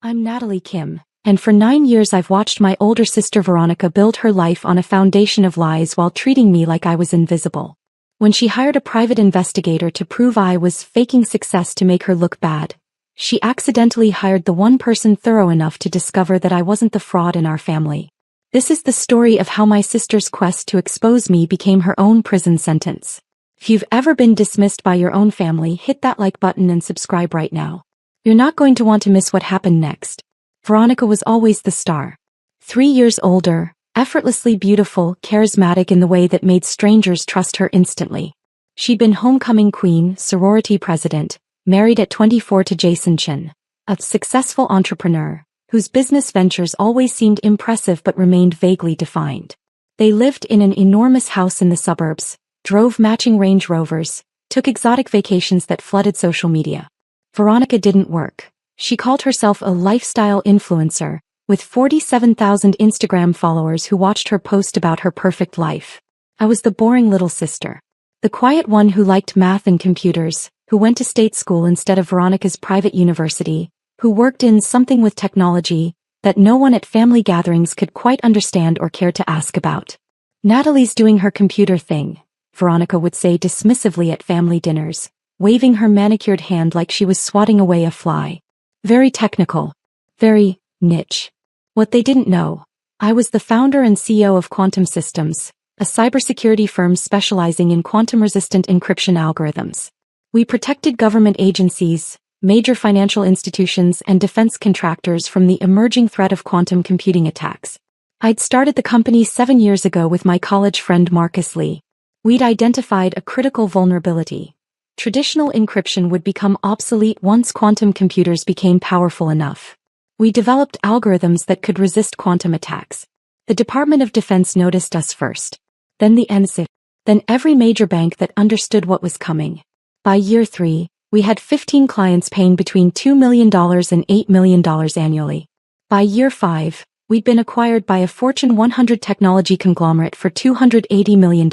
I'm Natalie Kim, and for 9 years I've watched my older sister Veronica build her life on a foundation of lies while treating me like I was invisible. When she hired a private investigator to prove I was faking success to make her look bad, she accidentally hired the one person thorough enough to discover that I wasn't the fraud in our family. This is the story of how my sister's quest to expose me became her own prison sentence. If you've ever been dismissed by your own family, hit that like button and subscribe right now. You're not going to want to miss what happened next. Veronica was always the star. 3 years older, effortlessly beautiful, charismatic in the way that made strangers trust her instantly. She'd been homecoming queen, sorority president, married at 24 to Jason Chin, a successful entrepreneur, whose business ventures always seemed impressive but remained vaguely defined. They lived in an enormous house in the suburbs, drove matching Range Rovers, took exotic vacations that flooded social media. Veronica didn't work. She called herself a lifestyle influencer, with 47,000 Instagram followers who watched her post about her perfect life. I was the boring little sister. The quiet one who liked math and computers, who went to state school instead of Veronica's private university, who worked in something with technology that no one at family gatherings could quite understand or care to ask about. Natalie's doing her computer thing, Veronica would say dismissively at family dinners, waving her manicured hand like she was swatting away a fly. Very technical. Very niche. What they didn't know, I was the founder and CEO of Quantum Systems, a cybersecurity firm specializing in quantum-resistant encryption algorithms. We protected government agencies, major financial institutions and defense contractors from the emerging threat of quantum computing attacks. I'd started the company 7 years ago with my college friend Marcus Lee. We'd identified a critical vulnerability. Traditional encryption would become obsolete once quantum computers became powerful enough. We developed algorithms that could resist quantum attacks. The Department of Defense noticed us first. Then the NSA. Then every major bank that understood what was coming. By year 3, we had 15 clients paying between $2 million and $8 million annually. By year 5, we'd been acquired by a Fortune 100 technology conglomerate for $280 million.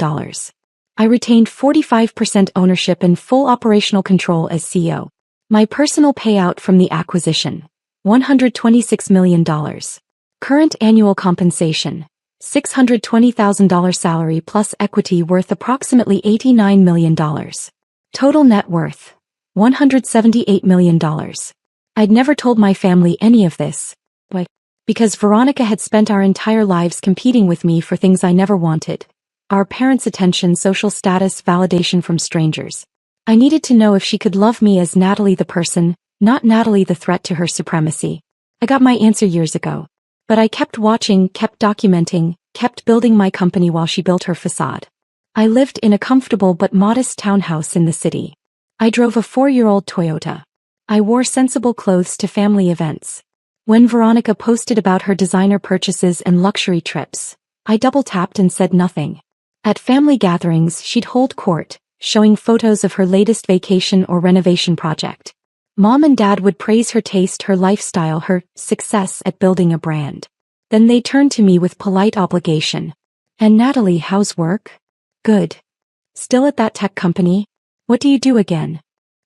I retained 45% ownership and full operational control as CEO. My personal payout from the acquisition, $126 million. Current annual compensation, $620,000 salary plus equity worth approximately $89 million. Total net worth, $178 million. I'd never told my family any of this. Why? Because Veronica had spent our entire lives competing with me for things I never wanted. Our parents' attention, social status, validation from strangers. I needed to know if she could love me as Natalie the person, not Natalie the threat to her supremacy. I got my answer years ago. But I kept watching, kept documenting, kept building my company while she built her facade. I lived in a comfortable but modest townhouse in the city. I drove a 4-year-old Toyota. I wore sensible clothes to family events. When Veronica posted about her designer purchases and luxury trips, I double-tapped and said nothing. At family gatherings, she'd hold court, showing photos of her latest vacation or renovation project. Mom and Dad would praise her taste, her lifestyle, her success at building a brand. Then they turned to me with polite obligation. And Natalie, how's work? Good. Still at that tech company? What do you do again?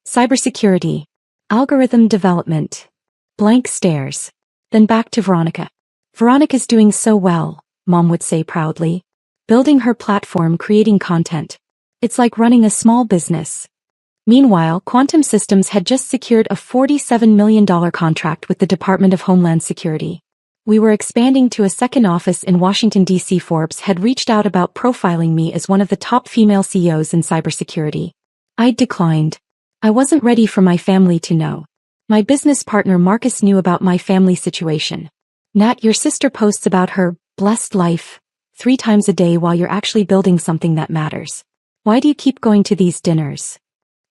Cybersecurity. Algorithm development. Blank stares. Then back to Veronica. Veronica's doing so well, Mom would say proudly. Building her platform, creating content. It's like running a small business. Meanwhile, Quantum Systems had just secured a $47 million contract with the Department of Homeland Security. We were expanding to a second office in Washington, D.C. Forbes had reached out about profiling me as one of the top female CEOs in cybersecurity. I'd declined. I wasn't ready for my family to know. My business partner Marcus knew about my family situation. Nat, your sister posts about her blessed life 3 times a day while you're actually building something that matters. Why do you keep going to these dinners?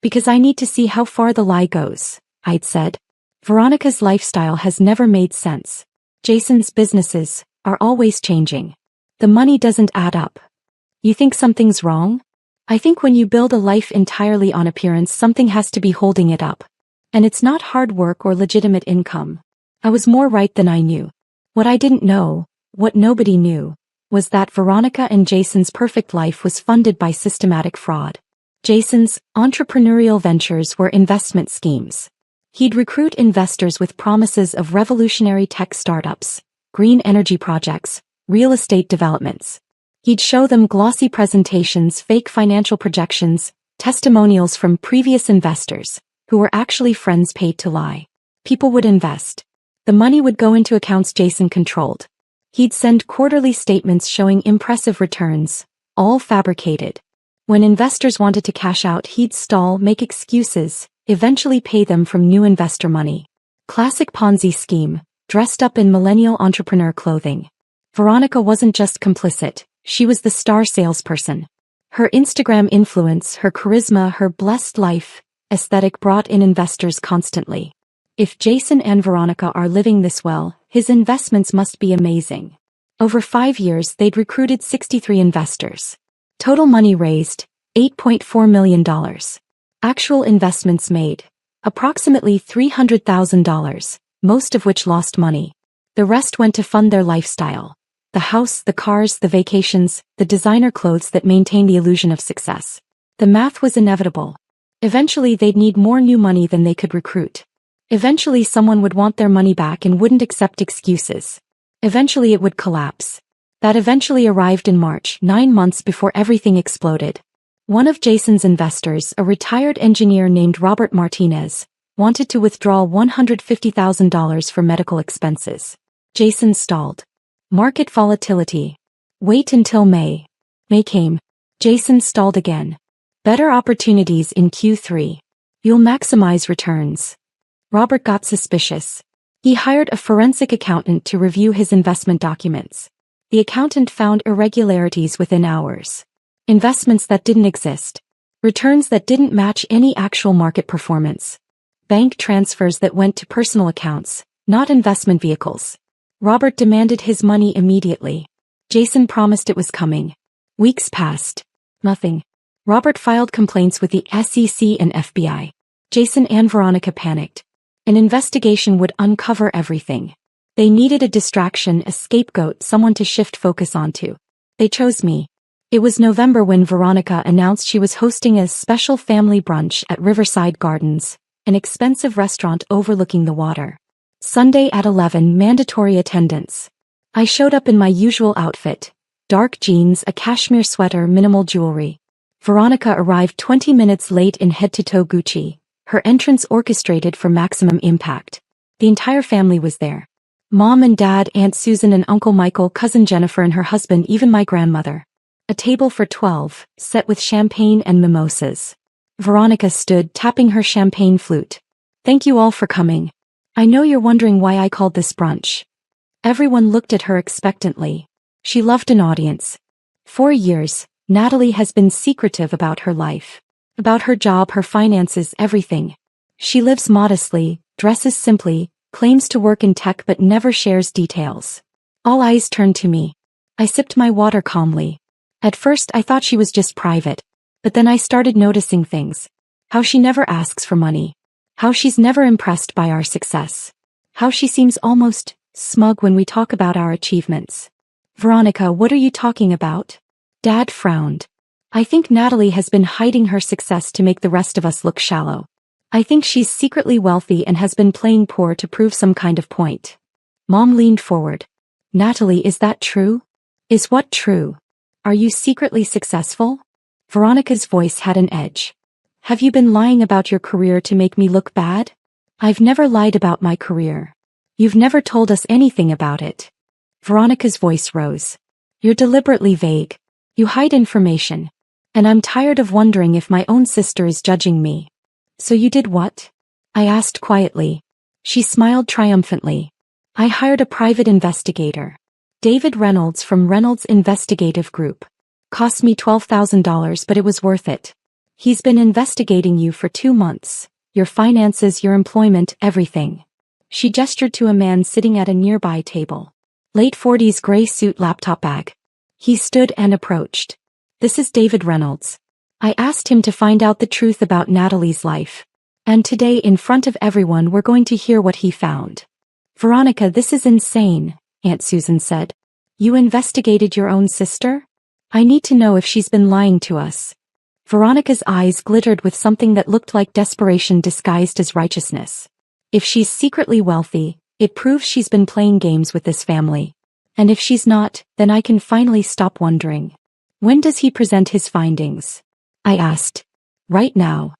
Because I need to see how far the lie goes, I'd said. Veronica's lifestyle has never made sense. Jason's businesses are always changing. The money doesn't add up. You think something's wrong? I think when you build a life entirely on appearance, something has to be holding it up. And it's not hard work or legitimate income. I was more right than I knew. What I didn't know, what nobody knew, was that Veronica and Jason's perfect life was funded by systematic fraud. Jason's entrepreneurial ventures were investment schemes. He'd recruit investors with promises of revolutionary tech startups, green energy projects, real estate developments. He'd show them glossy presentations, fake financial projections, testimonials from previous investors, who were actually friends paid to lie. People would invest. The money would go into accounts Jason controlled. He'd send quarterly statements showing impressive returns, all fabricated. When investors wanted to cash out, he'd stall, make excuses, eventually pay them from new investor money. Classic Ponzi scheme, dressed up in millennial entrepreneur clothing. Veronica wasn't just complicit, she was the star salesperson. Her Instagram influence, her charisma, her blessed life aesthetic brought in investors constantly. If Jason and Veronica are living this well, his investments must be amazing. Over 5 years, they'd recruited 63 investors. Total money raised, $8.4 million. Actual investments made, approximately $300,000, most of which lost money. The rest went to fund their lifestyle. The house, the cars, the vacations, the designer clothes that maintain the illusion of success. The math was inevitable. Eventually they'd need more new money than they could recruit. Eventually someone would want their money back and wouldn't accept excuses. Eventually it would collapse. That eventually arrived in March, 9 months before everything exploded. One of Jason's investors, a retired engineer named Robert Martinez, wanted to withdraw $150,000 for medical expenses. Jason stalled. Market volatility. Wait until May. May came. Jason stalled again. Better opportunities in Q3. You'll maximize returns. Robert got suspicious. He hired a forensic accountant to review his investment documents. The accountant found irregularities within hours. Investments that didn't exist. Returns that didn't match any actual market performance. Bank transfers that went to personal accounts, not investment vehicles. Robert demanded his money immediately. Jason promised it was coming. Weeks passed. Nothing. Robert filed complaints with the SEC and FBI. Jason and Veronica panicked. An investigation would uncover everything. They needed a distraction, a scapegoat, someone to shift focus onto. They chose me. It was November when Veronica announced she was hosting a special family brunch at Riverside Gardens, an expensive restaurant overlooking the water. Sunday at 11, mandatory attendance. I showed up in my usual outfit. Dark jeans, a cashmere sweater, minimal jewelry. Veronica arrived 20 minutes late in head-to-toe Gucci, her entrance orchestrated for maximum impact. The entire family was there. Mom and Dad, Aunt Susan and Uncle Michael, Cousin Jennifer and her husband, even my grandmother. A table for 12, set with champagne and mimosas. Veronica stood, tapping her champagne flute. Thank you all for coming. I know you're wondering why I called this brunch. Everyone looked at her expectantly. She loved an audience. For years, Natalie has been secretive about her life. About her job, her finances, everything. She lives modestly, dresses simply, claims to work in tech but never shares details. All eyes turned to me. I sipped my water calmly. At first I thought she was just private. But then I started noticing things. How she never asks for money. How she's never impressed by our success. How she seems almost smug when we talk about our achievements. Veronica, what are you talking about? Dad frowned. I think Natalie has been hiding her success to make the rest of us look shallow. I think she's secretly wealthy and has been playing poor to prove some kind of point. Mom leaned forward. Natalie, is that true? Is what true? Are you secretly successful? Veronica's voice had an edge. Have you been lying about your career to make me look bad? I've never lied about my career. You've never told us anything about it. Veronica's voice rose. You're deliberately vague. You hide information. And I'm tired of wondering if my own sister is judging me. So you did what? I asked quietly. She smiled triumphantly. I hired a private investigator. David Reynolds from Reynolds Investigative Group. Cost me $12,000, but it was worth it. He's been investigating you for 2 months. Your finances, your employment, everything. She gestured to a man sitting at a nearby table. Late 40s, gray suit, laptop bag. He stood and approached. This is David Reynolds. I asked him to find out the truth about Natalie's life. And today, in front of everyone, we're going to hear what he found. Veronica, this is insane, Aunt Susan said. You investigated your own sister? I need to know if she's been lying to us. Veronica's eyes glittered with something that looked like desperation disguised as righteousness. If she's secretly wealthy, it proves she's been playing games with this family. And if she's not, then I can finally stop wondering. When does he present his findings? I asked. Right now.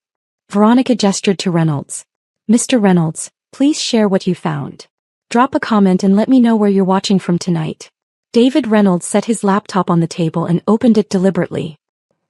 Veronica gestured to Reynolds. Mr. Reynolds, please share what you found. Drop a comment and let me know where you're watching from tonight. David Reynolds set his laptop on the table and opened it deliberately.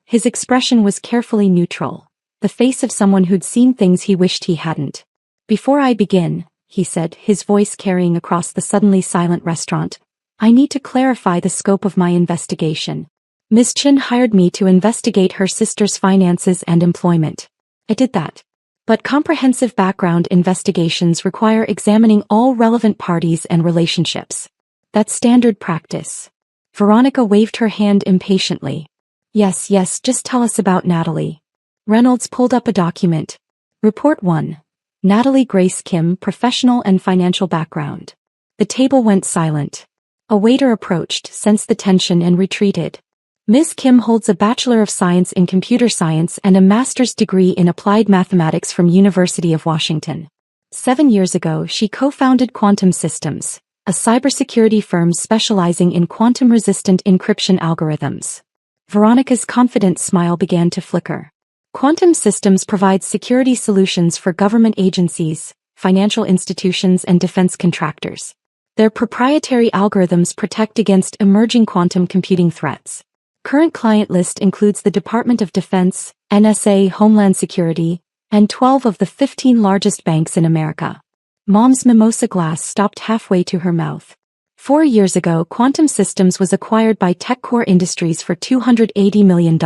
His expression was carefully neutral, the face of someone who'd seen things he wished he hadn't. Before I begin, he said, his voice carrying across the suddenly silent restaurant, I need to clarify the scope of my investigation. Ms. Chin hired me to investigate her sister's finances and employment. I did that. But comprehensive background investigations require examining all relevant parties and relationships. That's standard practice. Veronica waved her hand impatiently. Yes, just tell us about Natalie. Reynolds pulled up a document. Report 1. Natalie Grace Kim, professional and financial background. The table went silent. A waiter approached, sensed the tension and retreated. Ms. Kim holds a Bachelor of Science in Computer Science and a master's degree in Applied Mathematics from University of Washington. 7 years ago she co-founded Quantum Systems, a cybersecurity firm specializing in quantum-resistant encryption algorithms. Veronica's confident smile began to flicker. Quantum Systems provides security solutions for government agencies, financial institutions and defense contractors. Their proprietary algorithms protect against emerging quantum computing threats. Current client list includes the Department of Defense, NSA, Homeland Security, and 12 of the 15 largest banks in America. Mom's mimosa glass stopped halfway to her mouth. 4 years ago, Quantum Systems was acquired by TechCore Industries for $280 million.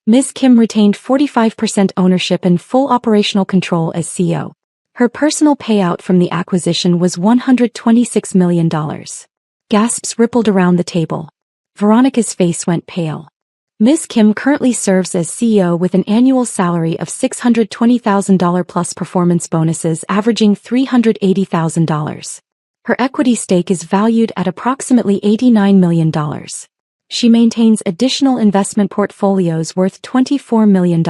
Ms. Kim retained 45% ownership and full operational control as CEO. Her personal payout from the acquisition was $126 million. Gasps rippled around the table. Veronica's face went pale. Ms. Kim currently serves as CEO with an annual salary of $620,000 plus performance bonuses averaging $380,000. Her equity stake is valued at approximately $89 million. She maintains additional investment portfolios worth $24 million.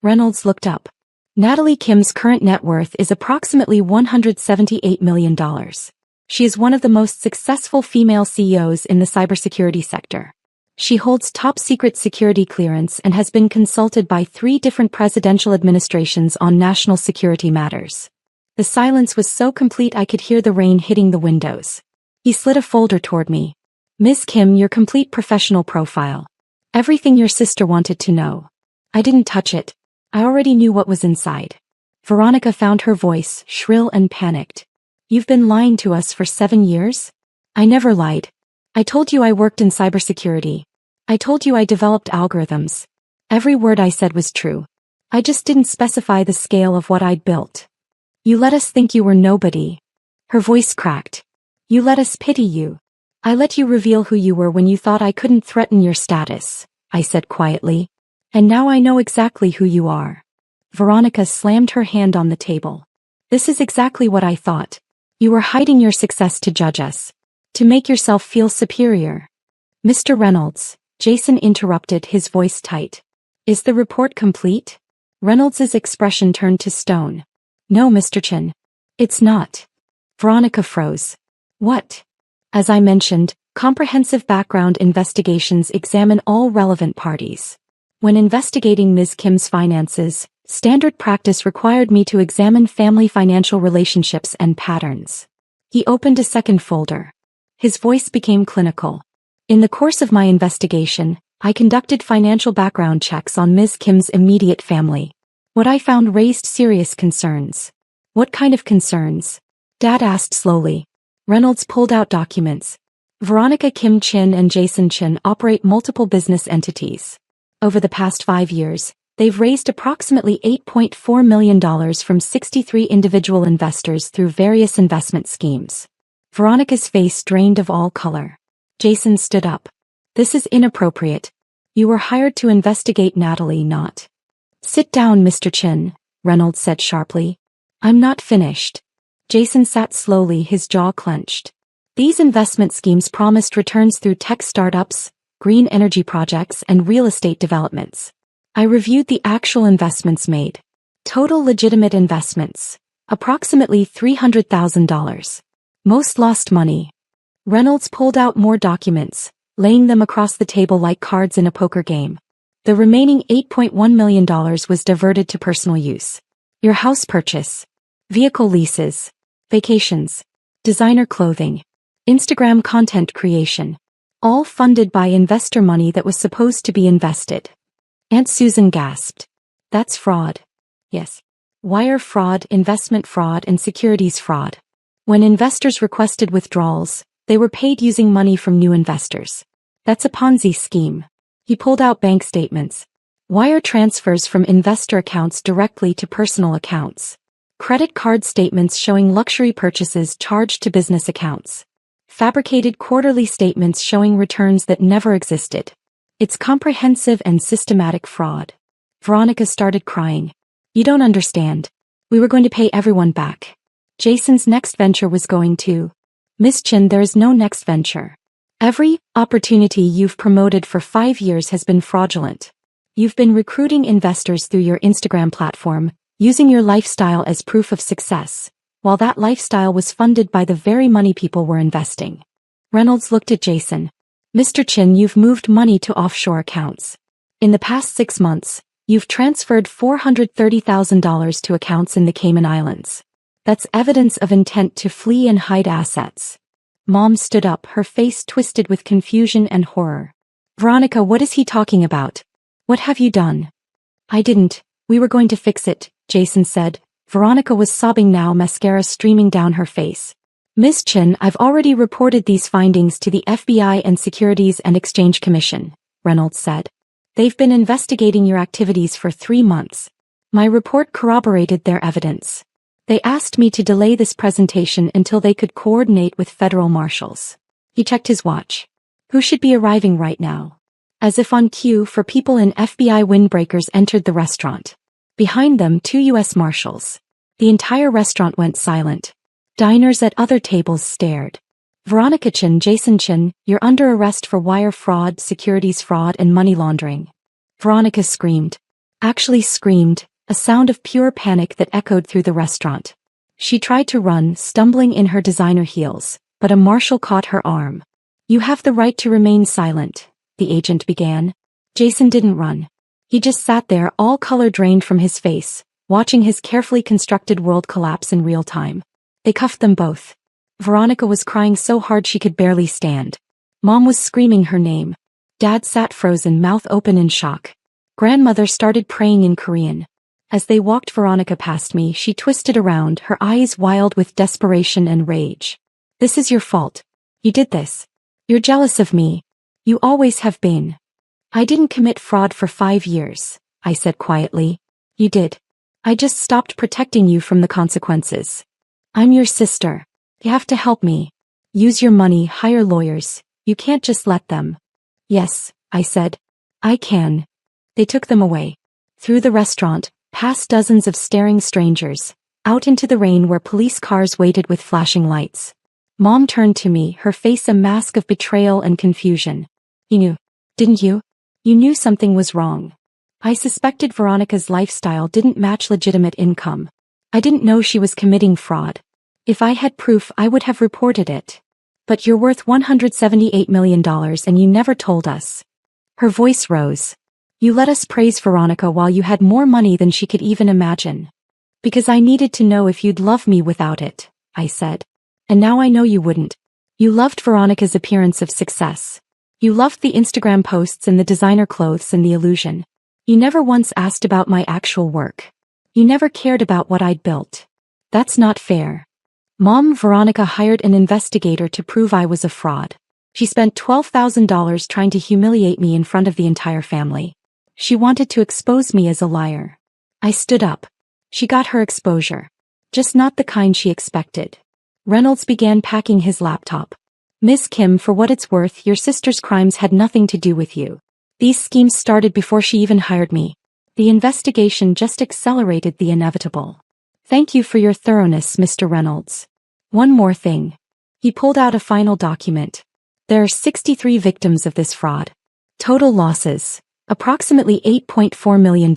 Reynolds looked up. Natalie Kim's current net worth is approximately $178 million. She is one of the most successful female CEOs in the cybersecurity sector. She holds top-secret security clearance and has been consulted by 3 different presidential administrations on national security matters. The silence was so complete I could hear the rain hitting the windows. He slid a folder toward me. Ms. Kim, your complete professional profile. Everything your sister wanted to know. I didn't touch it. I already knew what was inside. Veronica found her voice shrill and panicked. You've been lying to us for 7 years? I never lied. I told you I worked in cybersecurity. I told you I developed algorithms. Every word I said was true. I just didn't specify the scale of what I'd built. You let us think you were nobody. Her voice cracked. You let us pity you. I let you reveal who you were when you thought I couldn't threaten your status, I said quietly. And now I know exactly who you are. Veronica slammed her hand on the table. This is exactly what I thought. You were hiding your success to judge us. To make yourself feel superior. Mr. Reynolds, Jason interrupted, his voice tight. Is the report complete? Reynolds's expression turned to stone. No, Mr. Chin. It's not. Veronica froze. What? As I mentioned, comprehensive background investigations examine all relevant parties. When investigating Ms. Kim's finances, standard practice required me to examine family financial relationships and patterns. He opened a second folder. His voice became clinical. In the course of my investigation, I conducted financial background checks on Ms. Kim's immediate family. What I found raised serious concerns. What kind of concerns? Dad asked slowly. Reynolds pulled out documents. Veronica Kim Chin and Jason Chin operate multiple business entities. Over the past 5 years, they've raised approximately $8.4 million from 63 individual investors through various investment schemes. Veronica's face drained of all color. Jason stood up. This is inappropriate. You were hired to investigate Natalie, not. Sit down, Mr. Chin, Reynolds said sharply. I'm not finished. Jason sat slowly, his jaw clenched. These investment schemes promised returns through tech startups, green energy projects, and real estate developments. I reviewed the actual investments made. Total legitimate investments, Approximately $300,000. Most lost money. Reynolds pulled out more documents, laying them across the table like cards in a poker game. The remaining $8.1 million was diverted to personal use. Your house purchase. Vehicle leases. Vacations. Designer clothing. Instagram content creation. All funded by investor money that was supposed to be invested. Aunt Susan gasped. That's fraud. Yes. Wire fraud, investment fraud, and securities fraud. When investors requested withdrawals, they were paid using money from new investors. That's a Ponzi scheme. He pulled out bank statements. Wire transfers from investor accounts directly to personal accounts. Credit card statements showing luxury purchases charged to business accounts. Fabricated quarterly statements showing returns that never existed. It's comprehensive and systematic fraud. Veronica started crying. You don't understand. We were going to pay everyone back. Jason's next venture was going to. Miss Chin, there is no next venture. Every opportunity you've promoted for 5 years has been fraudulent. You've been recruiting investors through your Instagram platform, using your lifestyle as proof of success, while that lifestyle was funded by the very money people were investing. Reynolds looked at Jason. Mr. Chin, you've moved money to offshore accounts. In the past 6 months, you've transferred $430,000 to accounts in the Cayman Islands. That's evidence of intent to flee and hide assets. Mom stood up, her face twisted with confusion and horror. Veronica, what is he talking about? What have you done? I didn't. We were going to fix it, Jason said. Veronica was sobbing now, mascara streaming down her face. Miss Chin, I've already reported these findings to the FBI and Securities and Exchange Commission, Reynolds said. They've been investigating your activities for 3 months. My report corroborated their evidence. They asked me to delay this presentation until they could coordinate with federal marshals. He checked his watch. Who should be arriving right now? As if on cue for people in FBI windbreakers entered the restaurant. Behind them 2 U.S. marshals. The entire restaurant went silent. Diners at other tables stared. Veronica Chin, Jason Chin, you're under arrest for wire fraud, securities fraud, and money laundering. Veronica screamed. Actually screamed. A sound of pure panic that echoed through the restaurant. She tried to run, stumbling in her designer heels, but a marshal caught her arm. You have the right to remain silent, the agent began. Jason didn't run. He just sat there, all color drained from his face, watching his carefully constructed world collapse in real time. They cuffed them both. Veronica was crying so hard she could barely stand. Mom was screaming her name. Dad sat frozen, mouth open in shock. Grandmother started praying in Korean. As they walked Veronica past me, she twisted around, her eyes wild with desperation and rage. This is your fault. You did this. You're jealous of me. You always have been. I didn't commit fraud for 5 years, I said quietly. You did. I just stopped protecting you from the consequences. I'm your sister. You have to help me. Use your money, hire lawyers. You can't just let them. Yes, I said. I can. They took them away. Through the restaurant, past dozens of staring strangers, out into the rain where police cars waited with flashing lights. Mom turned to me, her face a mask of betrayal and confusion. You knew, didn't you? You knew something was wrong. I suspected Veronica's lifestyle didn't match legitimate income. I didn't know she was committing fraud. If I had proof, I would have reported it. But you're worth $178 million and you never told us. Her voice rose. You let us praise Veronica while you had more money than she could even imagine. Because I needed to know if you'd love me without it, I said. And now I know you wouldn't. You loved Veronica's appearance of success. You loved the Instagram posts and the designer clothes and the illusion. You never once asked about my actual work. You never cared about what I'd built. That's not fair. Mom, Veronica hired an investigator to prove I was a fraud. She spent $12,000 trying to humiliate me in front of the entire family. She wanted to expose me as a liar. I stood up. She got her exposure. Just not the kind she expected. Reynolds began packing his laptop. Miss Kim, for what it's worth, your sister's crimes had nothing to do with you. These schemes started before she even hired me. The investigation just accelerated the inevitable. Thank you for your thoroughness, Mr. Reynolds. One more thing. He pulled out a final document. There are 63 victims of this fraud. Total losses. Approximately $8.4 million.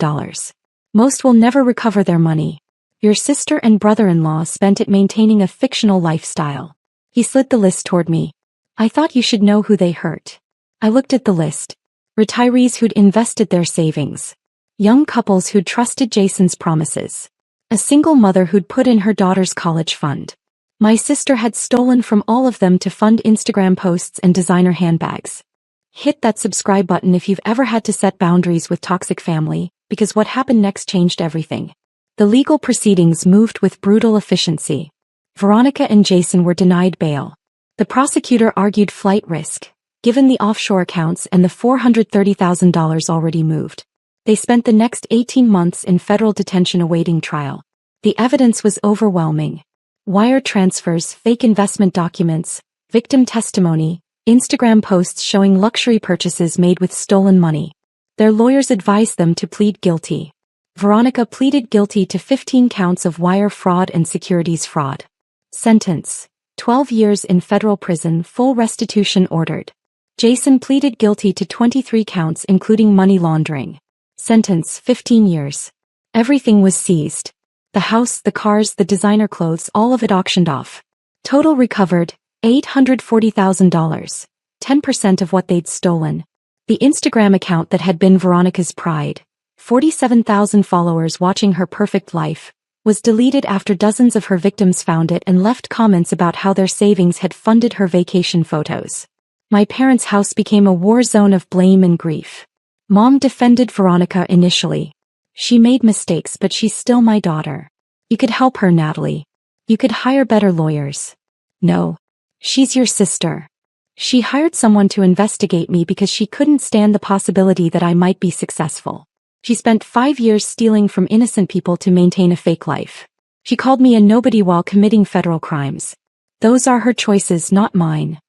Most will never recover their money. Your sister and brother-in-law spent it maintaining a fictional lifestyle. He slid the list toward me. I thought you should know who they hurt. I looked at the list. Retirees who'd invested their savings. Young couples who'd trusted Jason's promises. A single mother who'd put in her daughter's college fund. My sister had stolen from all of them to fund Instagram posts and designer handbags. Hit that subscribe button if you've ever had to set boundaries with toxic family, because what happened next changed everything. The legal proceedings moved with brutal efficiency. Veronica and Jason were denied bail. The prosecutor argued flight risk, given the offshore accounts and the $430,000 already moved. They spent the next 18 months in federal detention awaiting trial. The evidence was overwhelming. Wire transfers, fake investment documents, victim testimony, Instagram posts showing luxury purchases made with stolen money. Their lawyers advised them to plead guilty. Veronica pleaded guilty to 15 counts of wire fraud and securities fraud. Sentence: 12 years in federal prison, full restitution ordered. Jason pleaded guilty to 23 counts including money laundering. Sentence: 15 years. Everything was seized. The house, the cars, the designer clothes, all of it auctioned off. Total recovered, $840,000, 10% of what they'd stolen. The Instagram account that had been Veronica's pride, 47,000 followers watching her perfect life, was deleted after dozens of her victims found it and left comments about how their savings had funded her vacation photos. My parents' house became a war zone of blame and grief. Mom defended Veronica initially. She made mistakes, but she's still my daughter. You could help her, Natalie. You could hire better lawyers. No. She's your sister. She hired someone to investigate me because she couldn't stand the possibility that I might be successful. She spent 5 years stealing from innocent people to maintain a fake life. She called me a nobody while committing federal crimes. Those are her choices, not mine.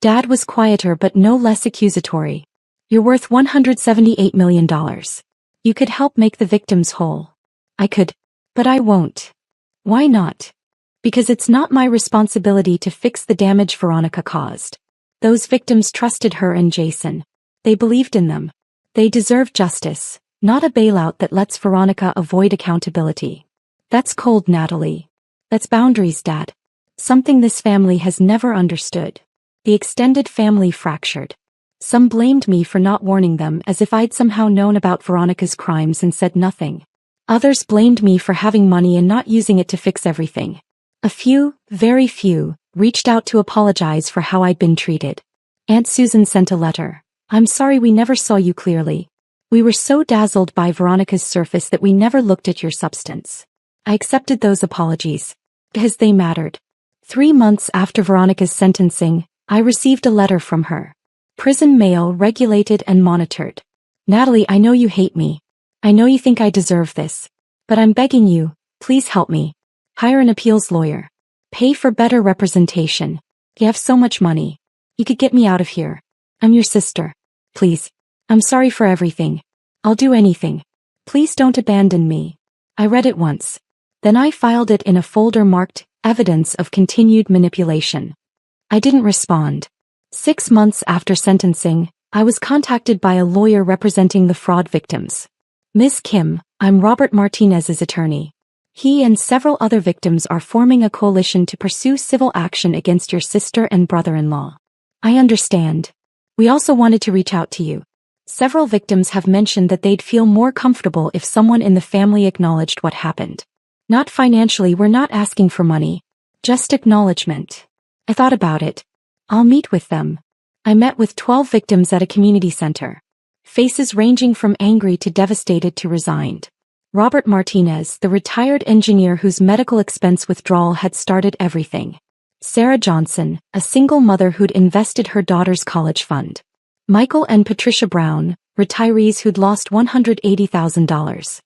Dad was quieter but no less accusatory. You're worth $178 million. You could help make the victims whole. I could. But I won't. Why not? Because it's not my responsibility to fix the damage Veronica caused. Those victims trusted her and Jason. They believed in them. They deserve justice, not a bailout that lets Veronica avoid accountability. That's cold, Natalie. That's boundaries, Dad. Something this family has never understood. The extended family fractured. Some blamed me for not warning them as if I'd somehow known about Veronica's crimes and said nothing. Others blamed me for having money and not using it to fix everything. A few, very few, reached out to apologize for how I'd been treated. Aunt Susan sent a letter. I'm sorry we never saw you clearly. We were so dazzled by Veronica's surface that we never looked at your substance. I accepted those apologies. Because they mattered. 3 months after Veronica's sentencing, I received a letter from her. Prison mail regulated and monitored. Natalie, I know you hate me. I know you think I deserve this. But I'm begging you, please help me. Hire an appeals lawyer. Pay for better representation. You have so much money. You could get me out of here. I'm your sister. Please. I'm sorry for everything. I'll do anything. Please don't abandon me. I read it once. Then I filed it in a folder marked Evidence of Continued Manipulation. I didn't respond. 6 months after sentencing, I was contacted by a lawyer representing the fraud victims. Ms. Kim, I'm Robert Martinez's attorney. He and several other victims are forming a coalition to pursue civil action against your sister and brother-in-law. I understand. We also wanted to reach out to you. Several victims have mentioned that they'd feel more comfortable if someone in the family acknowledged what happened. Not financially, we're not asking for money. Just acknowledgement. I thought about it. I'll meet with them. I met with 12 victims at a community center. Faces ranging from angry to devastated to resigned. Robert Martinez, the retired engineer whose medical expense withdrawal had started everything. Sarah Johnson, a single mother who'd invested her daughter's college fund. Michael and Patricia Brown, retirees who'd lost $180,000.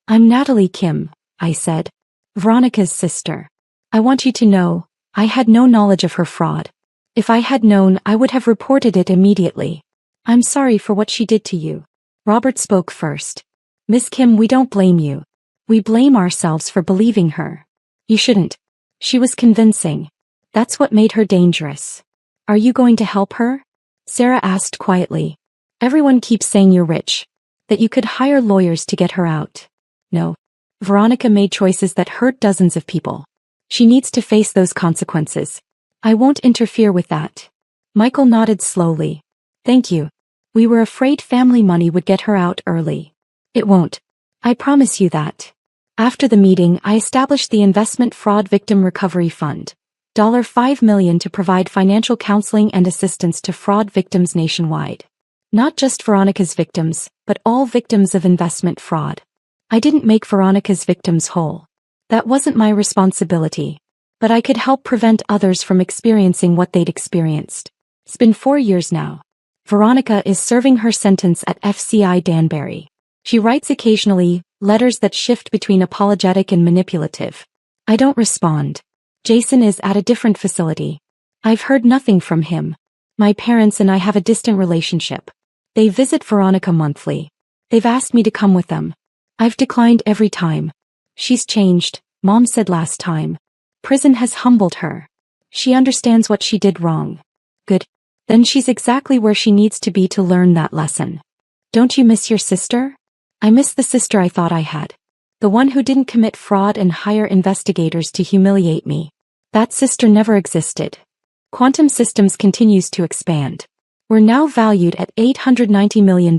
I'm Natalie Kim, I said. Veronica's sister. I want you to know, I had no knowledge of her fraud. If I had known, I would have reported it immediately. I'm sorry for what she did to you. Robert spoke first. Miss Kim, we don't blame you. We blame ourselves for believing her. You shouldn't. She was convincing. That's what made her dangerous. Are you going to help her? Sarah asked quietly. Everyone keeps saying you're rich. That you could hire lawyers to get her out. No. Veronica made choices that hurt dozens of people. She needs to face those consequences. I won't interfere with that. Michael nodded slowly. Thank you. We were afraid family money would get her out early. It won't. I promise you that. After the meeting, I established the Investment Fraud Victim Recovery Fund. $5 million to provide financial counseling and assistance to fraud victims nationwide. Not just Veronica's victims, but all victims of investment fraud. I didn't make Veronica's victims whole. That wasn't my responsibility. But I could help prevent others from experiencing what they'd experienced. It's been 4 years now. Veronica is serving her sentence at FCI Danbury. She writes occasionally, letters that shift between apologetic and manipulative. I don't respond. Jason is at a different facility. I've heard nothing from him. My parents and I have a distant relationship. They visit Veronica monthly. They've asked me to come with them. I've declined every time. She's changed, Mom said last time. Prison has humbled her. She understands what she did wrong. Good. Then she's exactly where she needs to be to learn that lesson. Don't you miss your sister? I miss the sister I thought I had. The one who didn't commit fraud and hire investigators to humiliate me. That sister never existed. Quantum Systems continues to expand. We're now valued at $890 million.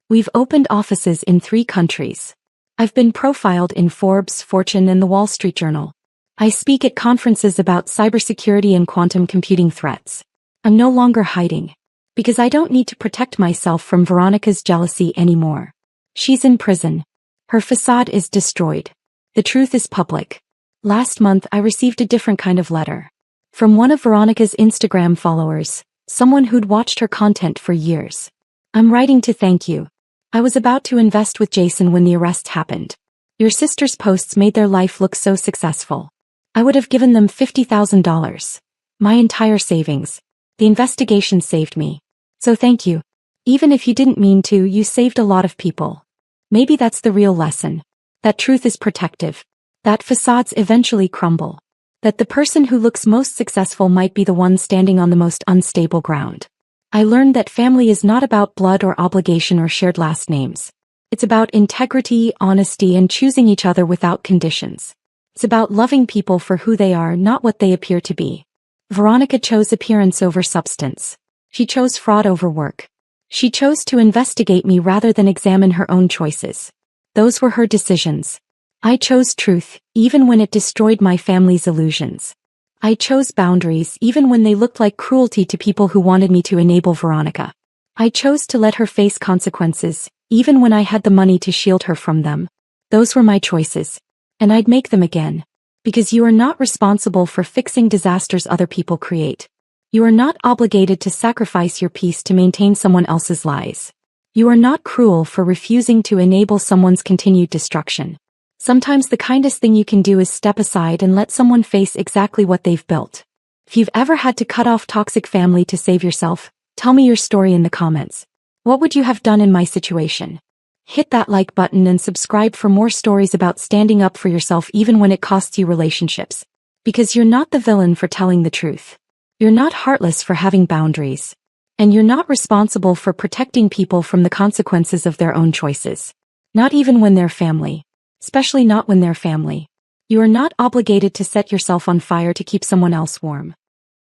We've opened offices in 3 countries. I've been profiled in Forbes, Fortune, and the Wall Street Journal. I speak at conferences about cybersecurity and quantum computing threats. I'm no longer hiding. Because I don't need to protect myself from Veronica's jealousy anymore. She's in prison. Her facade is destroyed. The truth is public. Last month I received a different kind of letter. From one of Veronica's Instagram followers, someone who'd watched her content for years. I'm writing to thank you. I was about to invest with Jason when the arrest happened. Your sister's posts made their life look so successful. I would have given them $50,000. My entire savings. The investigation saved me. So thank you. Even if you didn't mean to, you saved a lot of people. Maybe that's the real lesson. That truth is protective. That facades eventually crumble. That the person who looks most successful might be the one standing on the most unstable ground. I learned that family is not about blood or obligation or shared last names. It's about integrity, honesty, and choosing each other without conditions. It's about loving people for who they are, not what they appear to be. Veronica chose appearance over substance. She chose fraud over work. She chose to investigate me rather than examine her own choices. Those were her decisions. I chose truth, even when it destroyed my family's illusions. I chose boundaries even when they looked like cruelty to people who wanted me to enable Veronica. I chose to let her face consequences, even when I had the money to shield her from them. Those were my choices. And I'd make them again. Because you are not responsible for fixing disasters other people create. You are not obligated to sacrifice your peace to maintain someone else's lies. You are not cruel for refusing to enable someone's continued destruction. Sometimes the kindest thing you can do is step aside and let someone face exactly what they've built. If you've ever had to cut off toxic family to save yourself, tell me your story in the comments. What would you have done in my situation? Hit that like button and subscribe for more stories about standing up for yourself even when it costs you relationships. Because you're not the villain for telling the truth. You're not heartless for having boundaries. And you're not responsible for protecting people from the consequences of their own choices. Not even when they're family. Especially not when they're family. You are not obligated to set yourself on fire to keep someone else warm.